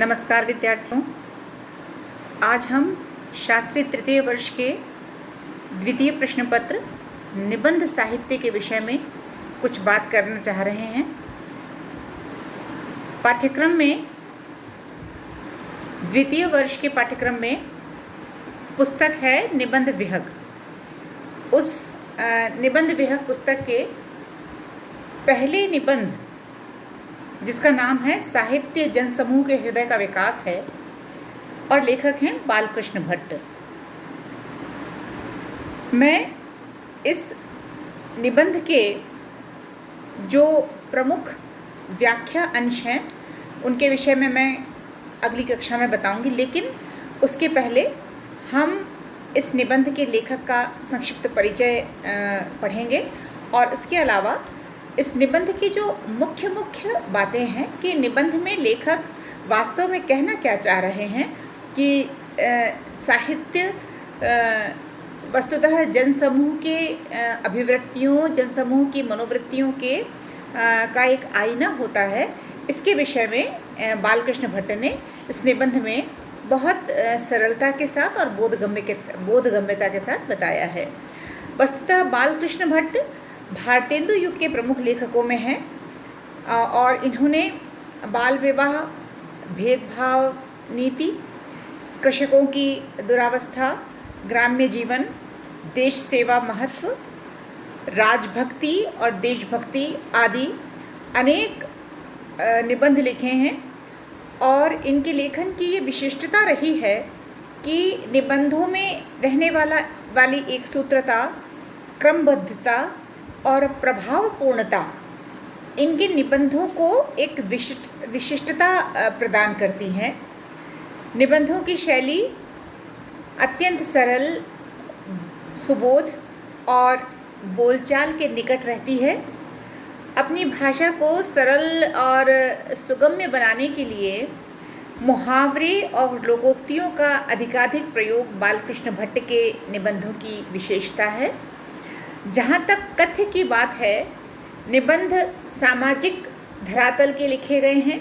नमस्कार विद्यार्थियों, आज हम शास्त्री तृतीय वर्ष के द्वितीय प्रश्न पत्र निबंध साहित्य के विषय में कुछ बात करना चाह रहे हैं। पाठ्यक्रम में द्वितीय वर्ष के पाठ्यक्रम में पुस्तक है निबंध विहग। उस निबंध विहग पुस्तक के पहले निबंध, जिसका नाम है साहित्य जनसमूह के हृदय का विकास है, और लेखक हैं बालकृष्ण भट्ट। मैं इस निबंध के जो प्रमुख व्याख्या अंश हैं उनके विषय में मैं अगली कक्षा में बताऊंगी, लेकिन उसके पहले हम इस निबंध के लेखक का संक्षिप्त परिचय पढ़ेंगे। और इसके अलावा इस निबंध की जो मुख्य बातें हैं कि निबंध में लेखक वास्तव में कहना क्या चाह रहे हैं कि साहित्य वस्तुतः जनसमूह के अभिवृत्तियों, जनसमूह की मनोवृत्तियों के का एक आईना होता है। इसके विषय में बालकृष्ण भट्ट ने इस निबंध में बहुत सरलता के साथ और बोधगम्यता के साथ बताया है। वस्तुतः बालकृष्ण भट्ट भारतेंदु युग के प्रमुख लेखकों में हैं और इन्होंने बाल विवाह, भेदभाव नीति, कृषकों की दुरावस्था, ग्राम्य जीवन, देश सेवा महत्व, राजभक्ति और देशभक्ति आदि अनेक निबंध लिखे हैं। और इनके लेखन की ये विशिष्टता रही है कि निबंधों में रहने वाली एक सूत्रता, क्रमबद्धता और प्रभावपूर्णता इनके निबंधों को एक विशिष्टता प्रदान करती हैं। निबंधों की शैली अत्यंत सरल, सुबोध और बोलचाल के निकट रहती है। अपनी भाषा को सरल और सुगम्य बनाने के लिए मुहावरे और लोकोक्तियों का अधिकाधिक प्रयोग बालकृष्ण भट्ट के निबंधों की विशेषता है। जहाँ तक कथ्य की बात है, निबंध सामाजिक धरातल के लिखे गए हैं,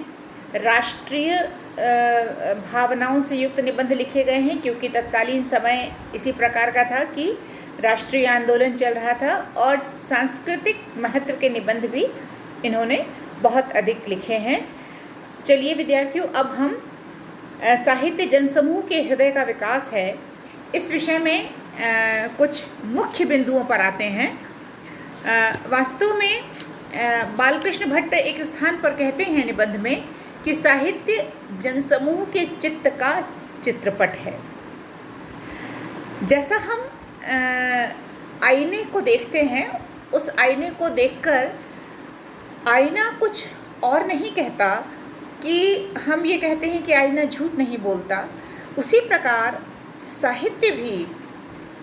राष्ट्रीय भावनाओं से युक्त निबंध लिखे गए हैं, क्योंकि तत्कालीन समय इसी प्रकार का था कि राष्ट्रीय आंदोलन चल रहा था और सांस्कृतिक महत्व के निबंध भी इन्होंने बहुत अधिक लिखे हैं। चलिए विद्यार्थियों, अब हम साहित्य जनसमूह के हृदय का विकास है, इस विषय में कुछ मुख्य बिंदुओं पर आते हैं। वास्तव में बालकृष्ण भट्ट एक स्थान पर कहते हैं निबंध में कि साहित्य जनसमूह के चित्त का चित्रपट है। जैसा हम आईने को देखते हैं, उस आईने को देखकर आईना कुछ और नहीं कहता कि हम ये कहते हैं कि आईना झूठ नहीं बोलता। उसी प्रकार साहित्य भी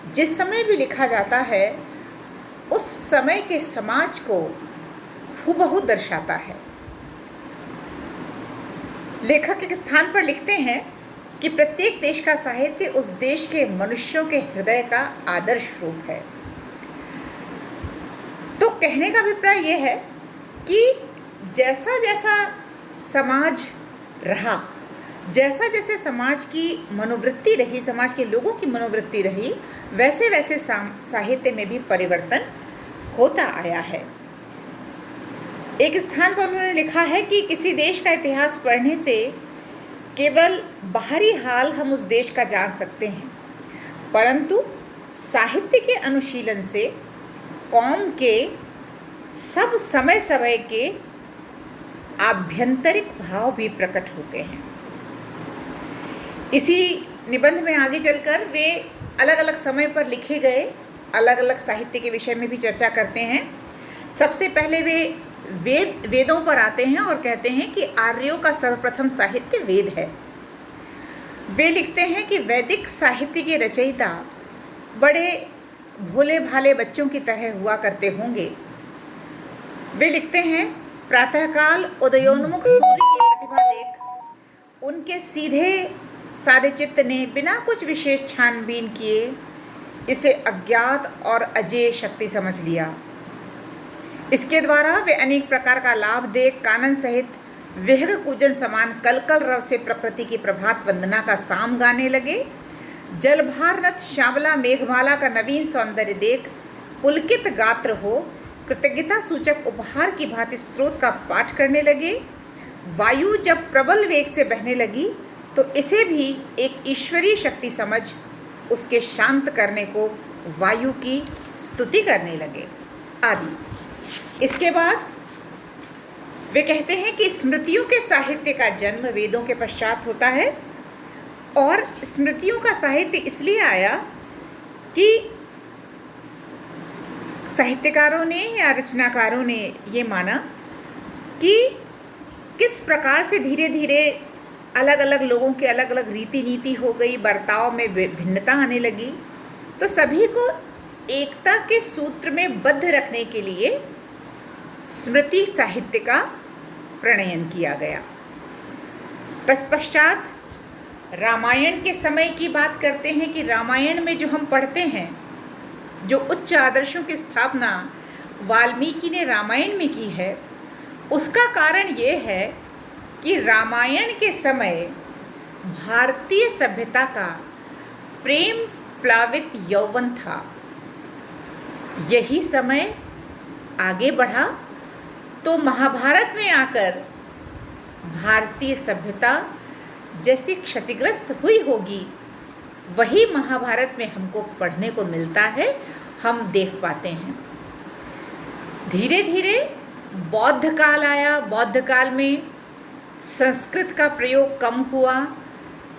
जिस समय भी लिखा जाता है, उस समय के समाज को हूबहू दर्शाता है। लेखक एक स्थान पर लिखते हैं कि प्रत्येक देश का साहित्य उस देश के मनुष्यों के हृदय का आदर्श रूप है। तो कहने का अभिप्राय यह है कि जैसा जैसा समाज रहा, जैसा जैसे समाज की मनोवृत्ति रही, समाज के लोगों की मनोवृत्ति रही, वैसे वैसे साहित्य में भी परिवर्तन होता आया है। एक स्थान पर उन्होंने लिखा है कि किसी देश का इतिहास पढ़ने से केवल बाहरी हाल हम उस देश का जान सकते हैं, परंतु साहित्य के अनुशीलन से कौम के सब समय समय के आभ्यंतरिक भाव भी प्रकट होते हैं। इसी निबंध में आगे चलकर वे अलग अलग समय पर लिखे गए अलग अलग साहित्य के विषय में भी चर्चा करते हैं। सबसे पहले वे वेदों पर आते हैं और कहते हैं कि आर्यों का सर्वप्रथम साहित्य वेद है। वे लिखते हैं कि वैदिक साहित्य के रचयिता बड़े भोले भाले बच्चों की तरह हुआ करते होंगे। वे लिखते हैं, प्रातःकाल उदयोन्मुख सूर्य की प्रतिभा देख उनके सीधे सादे चित्त ने बिना कुछ विशेष छानबीन किए इसे अज्ञात और अजेय शक्ति समझ लिया। इसके द्वारा वे अनेक प्रकार का लाभ देख कानन सहित विहग कूजन समान कल कल रव से प्रकृति की प्रभात वंदना का साम गाने लगे। जलभारनथ श्यामला मेघमाला का नवीन सौंदर्य देख पुलकित गात्र हो कृतज्ञता सूचक उपहार की भांति स्त्रोत का पाठ करने लगे। वायु जब प्रबल वेग से बहने लगी तो इसे भी एक ईश्वरीय शक्ति समझ उसके शांत करने को वायु की स्तुति करने लगे आदि। इसके बाद वे कहते हैं कि स्मृतियों के साहित्य का जन्म वेदों के पश्चात होता है, और स्मृतियों का साहित्य इसलिए आया कि साहित्यकारों ने या रचनाकारों ने ये माना कि किस प्रकार से धीरे धीरे अलग अलग लोगों के अलग अलग रीति नीति हो गई, बर्ताव में भिन्नता आने लगी, तो सभी को एकता के सूत्र में बद्ध रखने के लिए स्मृति साहित्य का प्रणयन किया गया। तत्पश्चात रामायण के समय की बात करते हैं कि रामायण में जो हम पढ़ते हैं, जो उच्च आदर्शों की स्थापना वाल्मीकि ने रामायण में की है, उसका कारण ये है कि रामायण के समय भारतीय सभ्यता का प्रेम प्लावित यौवन था। यही समय आगे बढ़ा तो महाभारत में आकर भारतीय सभ्यता जैसी क्षतिग्रस्त हुई होगी, वही महाभारत में हमको पढ़ने को मिलता है, हम देख पाते हैं। धीरे धीरे बौद्ध काल आया। बौद्ध काल में संस्कृत का प्रयोग कम हुआ,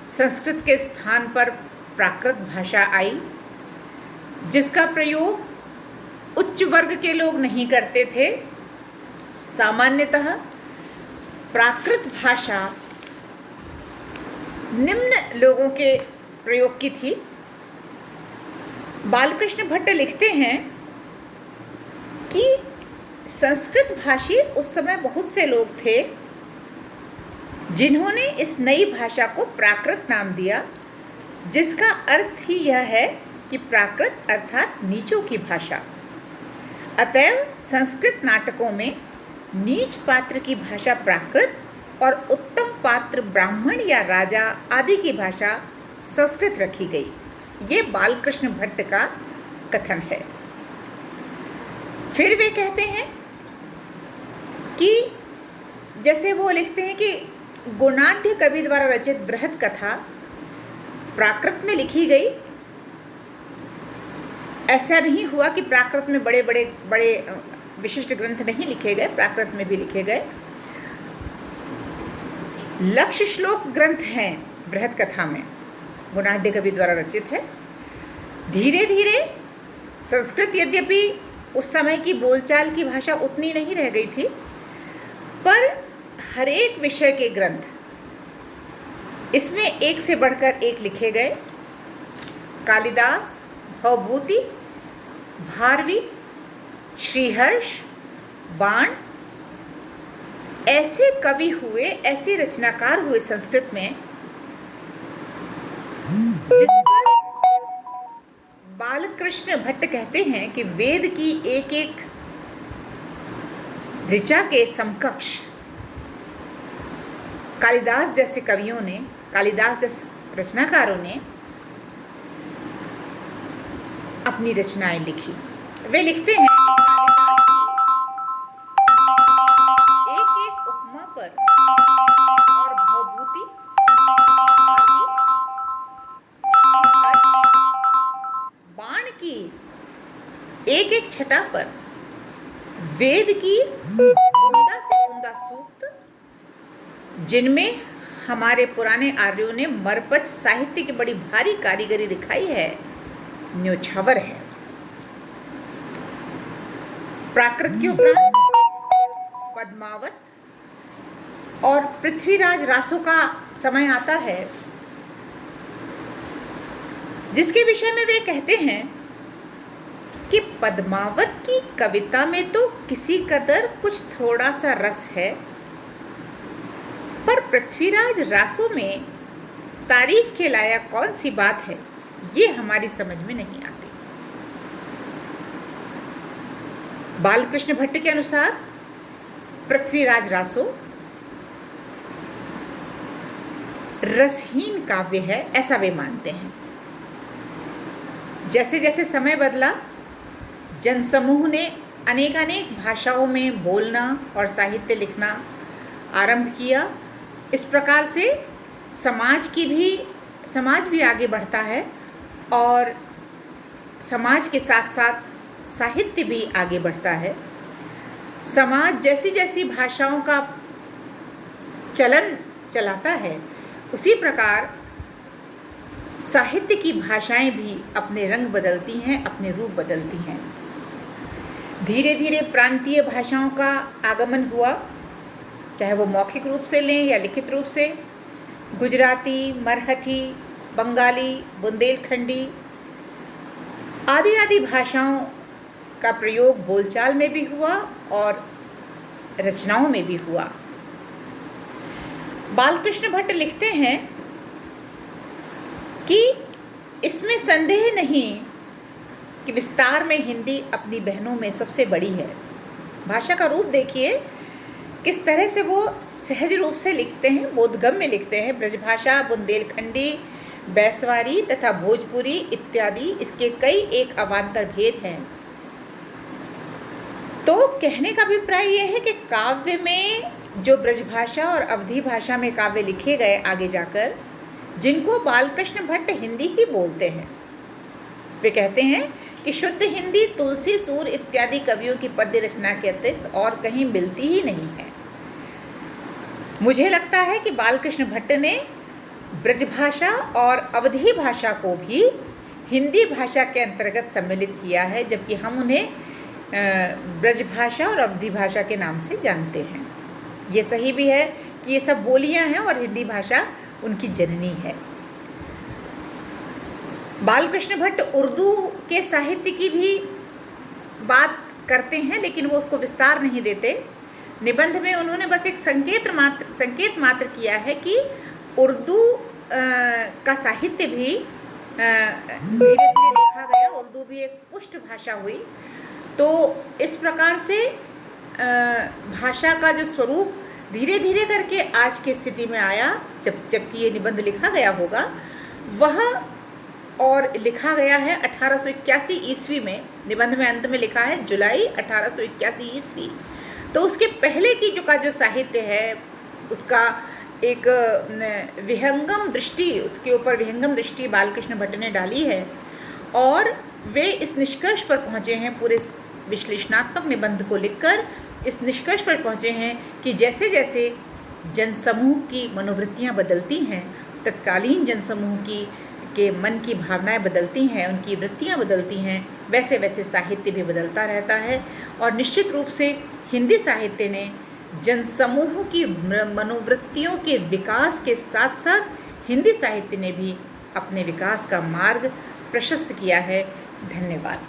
संस्कृत के स्थान पर प्राकृत भाषा आई, जिसका प्रयोग उच्च वर्ग के लोग नहीं करते थे। सामान्यतः प्राकृत भाषा निम्न लोगों के प्रयोग की थी। बालकृष्ण भट्ट लिखते हैं कि संस्कृत भाषी उस समय बहुत से लोग थे जिन्होंने इस नई भाषा को प्राकृत नाम दिया, जिसका अर्थ ही यह है कि प्राकृत अर्थात नीचों की भाषा। अतएव संस्कृत नाटकों में नीच पात्र की भाषा प्राकृत और उत्तम पात्र ब्राह्मण या राजा आदि की भाषा संस्कृत रखी गई। ये बालकृष्ण भट्ट का कथन है। फिर वे कहते हैं कि जैसे वो लिखते हैं कि गुणाढ्य कवि द्वारा रचित बृहद कथा प्राकृत में लिखी गई। ऐसा नहीं हुआ कि प्राकृत में बड़े विशिष्ट ग्रंथ नहीं लिखे गए, प्राकृत में भी लिखे गए। लक्ष्य श्लोक ग्रंथ हैं बृहद कथा में, गुणाढ्य कवि द्वारा रचित है। धीरे धीरे संस्कृत यद्यपि उस समय की बोलचाल की भाषा उतनी नहीं रह गई थी, पर हर एक विषय के ग्रंथ इसमें एक से बढ़कर एक लिखे गए। कालिदास, भवभूति, भारवी, श्रीहर्ष, बाण, ऐसे कवि हुए, ऐसे रचनाकार हुए संस्कृत में, जिस पर बालकृष्ण भट्ट कहते हैं कि वेद की एक एक ऋचा के समकक्ष कालिदास जैसे कवियों ने, कालिदास जैसे रचनाकारों ने अपनी रचनाएं लिखी। वे लिखते हैं एक एक उपमा पर और भवभूति, बाण की एक एक छटा पर वेद की उम्दा से उम्दा सूक्त, जिनमें हमारे पुराने आर्यों ने मरपच साहित्य की बड़ी भारी कारीगरी दिखाई है, न्योछावर है। प्राकृत के उपरांत पद्मावत और पृथ्वीराज रासों का समय आता है, जिसके विषय में वे कहते हैं कि पद्मावत की कविता में तो किसी कदर कुछ थोड़ा सा रस है, पर पृथ्वीराज रासों में तारीफ के लायक कौन सी बात है, ये हमारी समझ में नहीं आती। बालकृष्ण भट्ट के अनुसार पृथ्वीराज रासो रसहीन काव्य है, ऐसा वे मानते हैं। जैसे जैसे समय बदला, जनसमूह ने अनेकानेक भाषाओं में बोलना और साहित्य लिखना आरंभ किया। इस प्रकार से समाज भी आगे बढ़ता है और समाज के साथ साथ साहित्य भी आगे बढ़ता है। समाज जैसी जैसी भाषाओं का चलन चलाता है, उसी प्रकार साहित्य की भाषाएं भी अपने रंग बदलती हैं, अपने रूप बदलती हैं। धीरे धीरे प्रांतीय भाषाओं का आगमन हुआ, चाहे वो मौखिक रूप से लें या लिखित रूप से। गुजराती, मरहठी, बंगाली, बुंदेलखंडी आदि आदि भाषाओं का प्रयोग बोलचाल में भी हुआ और रचनाओं में भी हुआ। बालकृष्ण भट्ट लिखते हैं कि इसमें संदेह नहीं कि विस्तार में हिंदी अपनी बहनों में सबसे बड़ी है। भाषा का रूप देखिए किस तरह से वो सहज रूप से लिखते हैं, बोधगम्य लिखते हैं। ब्रजभाषा, बुंदेलखंडी, बैसवारी तथा भोजपुरी इत्यादि इसके कई एक अवान्तर भेद हैं। तो कहने का अभिप्राय यह है कि काव्य में जो ब्रजभाषा और अवधी भाषा में काव्य लिखे गए आगे जाकर, जिनको बालकृष्ण भट्ट हिंदी ही बोलते हैं, वे कहते हैं कि शुद्ध हिंदी तुलसी, सूर इत्यादि कवियों की पद्य रचना के अतिरिक्त और कहीं मिलती ही नहीं है। मुझे लगता है कि बालकृष्ण भट्ट ने ब्रजभाषा और अवधी भाषा को भी हिंदी भाषा के अंतर्गत सम्मिलित किया है, जबकि हम उन्हें ब्रजभाषा और अवधी भाषा के नाम से जानते हैं। ये सही भी है कि ये सब बोलियां हैं और हिंदी भाषा उनकी जननी है। बालकृष्ण भट्ट उर्दू के साहित्य की भी बात करते हैं, लेकिन वो उसको विस्तार नहीं देते। निबंध में उन्होंने बस एक संकेत मात्र किया है कि उर्दू का साहित्य भी धीरे धीरे लिखा गया, उर्दू भी एक पुष्ट भाषा हुई। तो इस प्रकार से भाषा का जो स्वरूप धीरे धीरे करके आज की स्थिति में आया, जबकि ये निबंध लिखा गया होगा, वह और लिखा गया है 1881 ईस्वी में। निबंध में अंत में लिखा है जुलाई 1881 ईस्वी। तो उसके पहले की जो साहित्य है, उसका एक विहंगम दृष्टि, उसके ऊपर विहंगम दृष्टि बालकृष्ण भट्ट ने डाली है और वे इस निष्कर्ष पर पहुँचे हैं, पूरे विश्लेषणात्मक निबंध को लिखकर इस निष्कर्ष पर पहुँचे हैं कि जैसे जैसे जनसमूह की मनोवृत्तियाँ बदलती हैं, तत्कालीन जनसमूह के मन की भावनाएं बदलती हैं, उनकी वृत्तियाँ बदलती हैं, वैसे वैसे साहित्य भी बदलता रहता है। और निश्चित रूप से हिंदी साहित्य ने जनसमूह की मनोवृत्तियों के विकास के साथ साथ हिंदी साहित्य ने भी अपने विकास का मार्ग प्रशस्त किया है। धन्यवाद।